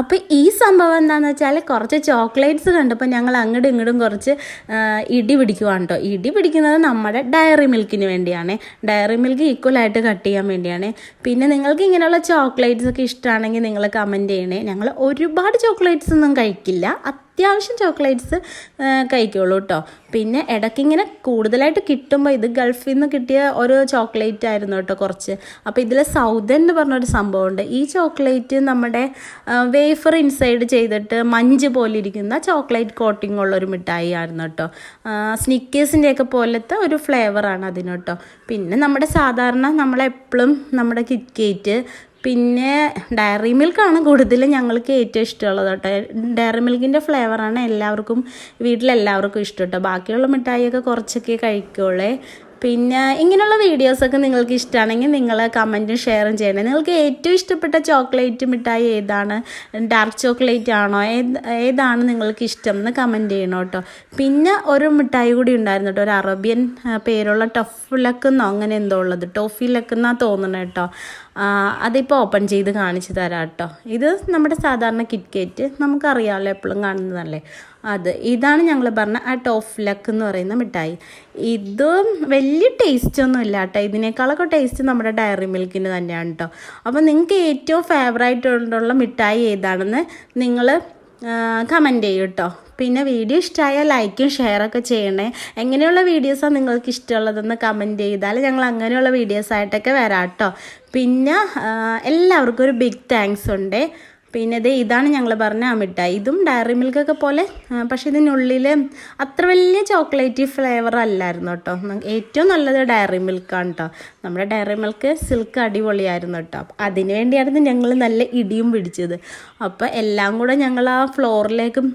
അപ്പോൾ ഈ സംഭവം എന്താണെന്ന് വെച്ചാൽ കുറച്ച് ചോക്ലേറ്റ്സ് കണ്ടപ്പോൾ ഞങ്ങൾ അങ്ങോട്ടും ഇങ്ങോട്ടും കുറച്ച് ഇടി പിടിക്കുവാണ് കേട്ടോ. ഇടി പിടിക്കുന്നത് നമ്മുടെ ഡയറി മിൽക്കിന് വേണ്ടിയാണ്. ഡയറി മിൽക്ക് ഈക്വലായിട്ട് കട്ട് ചെയ്യാൻ വേണ്ടിയാണ്. പിന്നെ നിങ്ങൾക്ക് ഇങ്ങനെയുള്ള ചോക്ലേറ്റ്സ് ഒക്കെ ഇഷ്ടമാണെങ്കിൽ നിങ്ങൾ കമൻറ്റ് ചെയ്യണേ. ഞങ്ങൾ ഒരുപാട് ചോക്ലേറ്റ്സ് ഒന്നും കഴിക്കില്ല, അത്യാവശ്യം ചോക്ലേറ്റ്സ് കഴിക്കുള്ളൂ കേട്ടോ. പിന്നെ ഇടയ്ക്കിങ്ങനെ കൂടുതലായിട്ട് കിട്ടുമ്പോൾ ഇത് ഗൾഫിൽ നിന്ന് കിട്ടിയ ഒരു ചോക്ലേറ്റ് ആയിരുന്നു കേട്ടോ കുറച്ച്. അപ്പോൾ ഇതിൽ സൗദൻ എന്ന് പറഞ്ഞൊരു സംഭവമുണ്ട്. ഈ ചോക്ലേറ്റ് നമ്മുടെ വേഫർ ഇൻസൈഡ് ചെയ്തിട്ട് മഞ്ച് പോലെ ഇരിക്കുന്ന ചോക്ലേറ്റ് കോട്ടിംഗ് ഉള്ളൊരു മിഠായി ആയിരുന്നു കേട്ടോ. സ്നിക്കേഴ്സിൻ്റെയൊക്കെ പോലത്തെ ഒരു ഫ്ലേവറാണ് അതിന് കേട്ടോ. പിന്നെ നമ്മുടെ സാധാരണ നമ്മളെപ്പോഴും നമ്മുടെ കിറ്റ്കേറ്റ്, പിന്നെ ഡയറി മിൽക്കാണ് കൂടുതലും ഞങ്ങൾക്ക് ഏറ്റവും ഇഷ്ടമുള്ളത് കേട്ടോ. ഡയറി മിൽക്കിൻ്റെ ഫ്ലേവറാണ് വീട്ടിലെല്ലാവർക്കും ഇഷ്ടം കേട്ടോ. ബാക്കിയുള്ള മിഠായിയൊക്കെ കുറച്ചൊക്കെ കഴിക്കുള്ളേ. പിന്നെ ഇങ്ങനെയുള്ള വീഡിയോസൊക്കെ നിങ്ങൾക്ക് ഇഷ്ടമാണെങ്കിൽ നിങ്ങൾ കമൻറ്റും ഷെയറും ചെയ്യണേ. നിങ്ങൾക്ക് ഏറ്റവും ഇഷ്ടപ്പെട്ട ചോക്ലേറ്റ് മിഠായി ഏതാണ്? ഡാർക്ക് ചോക്ലേറ്റ് ആണോ? ഏതാണ് നിങ്ങൾക്ക് ഇഷ്ടം എന്ന് കമൻറ്റ് ചെയ്യണം കേട്ടോ. പിന്നെ ഒരു മിഠായി കൂടി ഉണ്ടായിരുന്നു കേട്ടോ, ഒരു അറേബ്യൻ പേരുള്ള ടഫ് ലക്കെന്നോ അങ്ങനെ എന്തോ ഉള്ളത്, ടോഫി ലക്കെന്നാണ് തോന്നുന്നത് കേട്ടോ. അതിപ്പോൾ ഓപ്പൺ ചെയ്ത് കാണിച്ചു തരാം കേട്ടോ. ഇത് നമ്മുടെ സാധാരണ കിറ്റ്കേറ്റ് നമുക്കറിയാമല്ലോ, എപ്പോഴും കാണുന്നതല്ലേ ഇതാണ് ഞങ്ങൾ പറഞ്ഞ ആ ടോഫ് ലക്ക് എന്ന് പറയുന്ന മിഠായി. ഇതും വലിയ ടേസ്റ്റൊന്നും ഇല്ല കേട്ടോ. ഇതിനേക്കാളൊക്കെ ടേസ്റ്റ് നമ്മുടെ ഡയറി മിൽക്കിന് തന്നെയാണ് കേട്ടോ. അപ്പോൾ നിങ്ങൾക്ക് ഏറ്റവും ഫേവറേറ്റായിട്ടുള്ള മിഠായി ഏതാണെന്ന് നിങ്ങൾ കമൻറ്റ് ചെയ്യും കേട്ടോ. പിന്നെ വീഡിയോ ഇഷ്ടമായാൽ ലൈക്കും ഷെയറൊക്കെ ചെയ്യണേ. എങ്ങനെയുള്ള വീഡിയോസാണ് നിങ്ങൾക്ക് ഇഷ്ടമുള്ളതെന്ന് കമൻറ്റ് ചെയ്താൽ ഞങ്ങൾ അങ്ങനെയുള്ള വീഡിയോസായിട്ടൊക്കെ വരാം കേട്ടോ. പിന്നെ എല്ലാവർക്കും ഒരു ബിഗ് താങ്ക്സ് ഉണ്ട്. പിന്നെ ഇതാണ് ഞങ്ങൾ പറഞ്ഞ ആ മിഠായി. ഇതും ഡയറി മിൽക്കൊക്കെ പോലെ, പക്ഷേ ഇതിനുള്ളിൽ അത്ര വലിയ ചോക്ലേറ്റ് ഫ്ലേവർ അല്ലായിരുന്നു കേട്ടോ. ഏറ്റവും നല്ലത് ഡയറി മിൽക്കാണ് കേട്ടോ. നമ്മുടെ ഡയറി മിൽക്ക് സിൽക്ക് അടിപൊളിയായിരുന്നു കേട്ടോ. അതിന് വേണ്ടിയായിരുന്നു ഞങ്ങൾ നല്ല ഇടിയും പിടിച്ചത്. അപ്പോൾ എല്ലാം കൂടെ ഞങ്ങൾ ആ ഫ്ലോറിലേക്കും,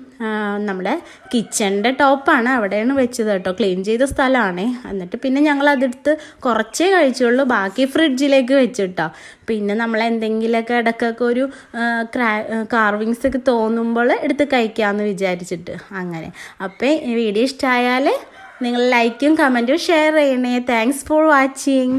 നമ്മുടെ കിച്ചണിൻ്റെ ടോപ്പാണ് അവിടെയാണ് വെച്ചത് കേട്ടോ. ക്ലീൻ ചെയ്ത സ്ഥലമാണ്. എന്നിട്ട് പിന്നെ ഞങ്ങൾ അതെടുത്ത് കുറച്ചേ കഴിച്ചുള്ളൂ, ബാക്കി ഫ്രിഡ്ജിലേക്ക് വെച്ചിട്ടോ. പിന്നെ നമ്മൾ എന്തെങ്കിലുമൊക്കെ ഇടയ്ക്കൊക്കെ ഒരു കാർവിങ്സ് ഒക്കെ തോന്നുമ്പോൾ എടുത്ത് കഴിക്കാമെന്ന് വിചാരിച്ചിട്ട് അങ്ങനെ. അപ്പോൾ ഈ വീഡിയോ ഇഷ്ടമായാൽ നിങ്ങൾ ലൈക്കും കമൻറ്റും ഷെയർ ചെയ്യണേ. Thanks for watching.